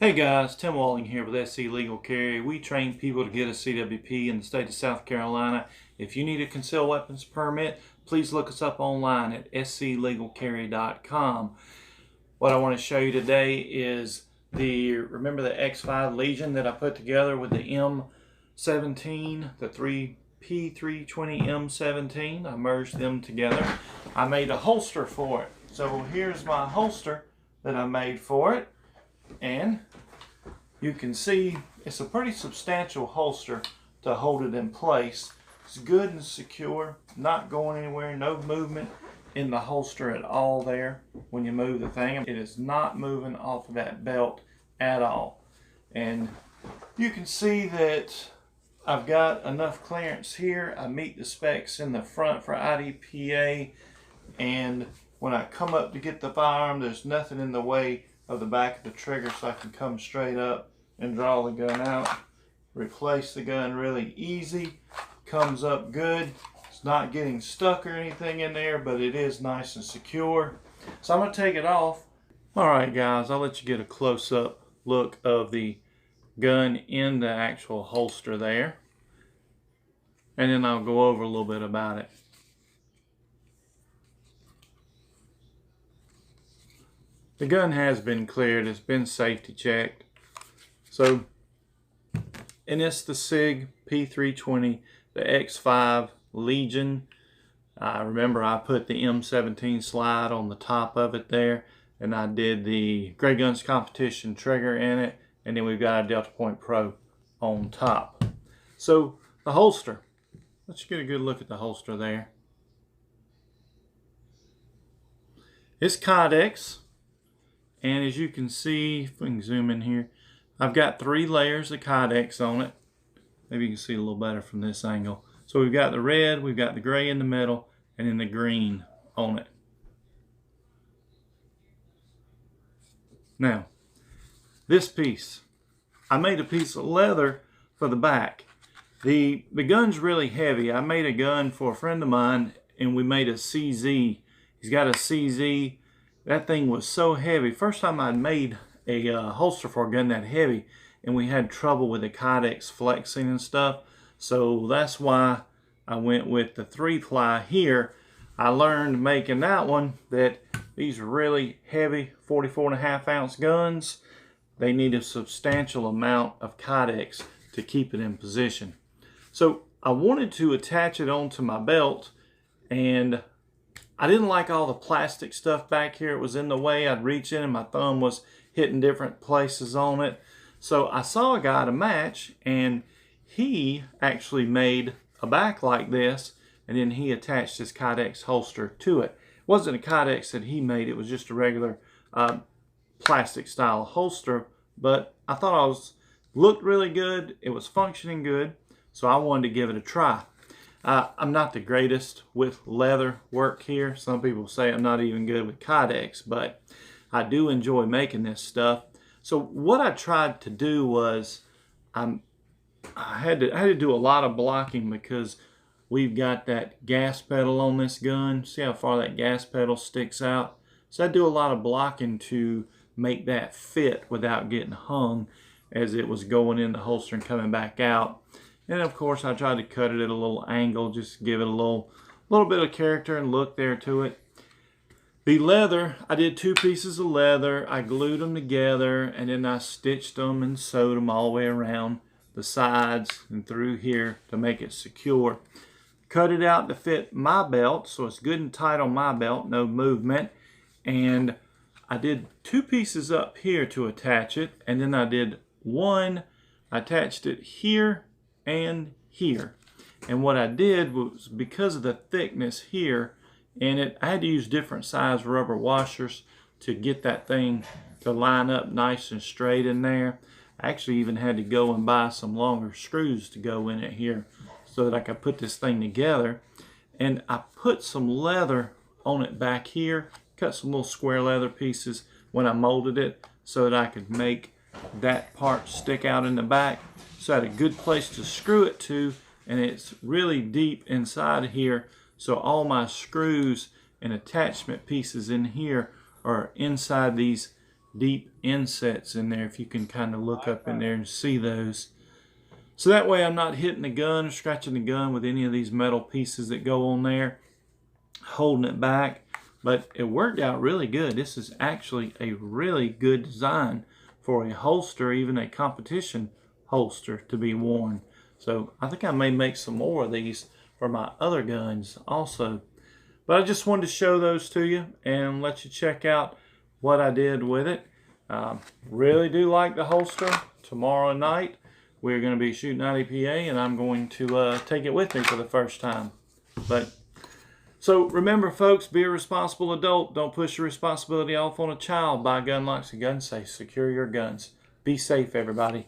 Hey guys, Tim Walling here with SC Legal Carry. We train people to get a CWP in the state of South Carolina. If you need a concealed weapons permit, please look us up online at sclegalcarry.com. What I want to show you today is remember the X5 Legion that I put together with the M17, the P320 M17. I merged them together. I made a holster for it. So here's my holster that I made for it. And you can see it's a pretty substantial holster to hold it in place. It's good and secure, not going anywhere, no movement in the holster at all there when you move the thing. It is not moving off of that belt at all. And you can see that I've got enough clearance here. I meet the specs in the front for IDPA, and when I come up to get the firearm, there's nothing in the way of the back of the trigger, so I can come straight up and draw the gun out. Replace the gun really easy. Comes up good. It's not getting stuck or anything in there, but it is nice and secure. So I'm going to take it off. Alright guys, I'll let you get a close-up look of the gun in the actual holster there. And then I'll go over a little bit about it. The gun has been cleared, it's been safety checked. So, and it's the Sig P320, the X5 Legion. Remember I put the M17 slide on the top of it there, and I did the Gray Guns Competition trigger in it, and then we've got a Delta Point Pro on top. So, the holster. Let's get a good look at the holster there. It's kydex. And as you can see, if we can zoom in here, I've got 3 layers of kydex on it. Maybe you can see a little better from this angle. So we've got the red, we've got the gray in the middle, and then the green on it. Now, this piece, I made a piece of leather for the back. The gun's really heavy. I made a gun for a friend of mine, and we made a CZ. He's got a CZ. That thing was so heavy. First time I'd made a holster for a gun that heavy, and we had trouble with the kydex flexing and stuff. So that's why I went with the 3-ply here. I learned making that one that these really heavy 44.5 ounce guns, they need a substantial amount of kydex to keep it in position. So I wanted to attach it onto my belt, and I didn't like all the plastic stuff back here. It was in the way. I'd reach in and my thumb was hitting different places on it. So I saw a guy to match, and he actually made a back like this, and then he attached his kydex holster to it. It wasn't a kydex that he made. It was just a regular plastic style holster, but I thought looked really good. It was functioning good, so I wanted to give it a try. I'm not the greatest with leather work here. Some people say I'm not even good with kydex, but I do enjoy making this stuff. So what I tried to do was I had to do a lot of blocking because we've got that gas pedal on this gun. See how far that gas pedal sticks out? So I do a lot of blocking to make that fit without getting hung as it was going in the holster and coming back out. And of course I tried to cut it at a little angle, just give it a little bit of character and look there to it. The leather, I did 2 pieces of leather. I glued them together, and then I stitched them and sewed them all the way around the sides and through here to make it secure. Cut it out to fit my belt, so it's good and tight on my belt, no movement. And I did 2 pieces up here to attach it, and then I did one, I attached it here and here. And what I did was, because of the thickness here in it, I had to use different size rubber washers to get that thing to line up nice and straight in there. I actually even had to go and buy some longer screws to go in it here so that I could put this thing together. And I put some leather on it back here, cut some little square leather pieces when I molded it so that I could make that part stick out in the back. So I had a good place to screw it to, and it's really deep inside here, so all my screws and attachment pieces in here are inside these deep insets in there, if you can kind of look up in there and see those. So that way I'm not hitting the gun or scratching the gun with any of these metal pieces that go on there, holding it back. But it worked out really good. This is actually a really good design for a holster, even a competition holster to be worn. So I think I may make some more of these for my other guns also. But I just wanted to show those to you and let you check out what I did with it. Really do like the holster. Tomorrow night we're going to be shooting IDPA, and I'm going to take it with me for the first time. So remember, folks, be a responsible adult. Don't push your responsibility off on a child. Buy gun locks and gun safes. Secure your guns. Be safe, everybody.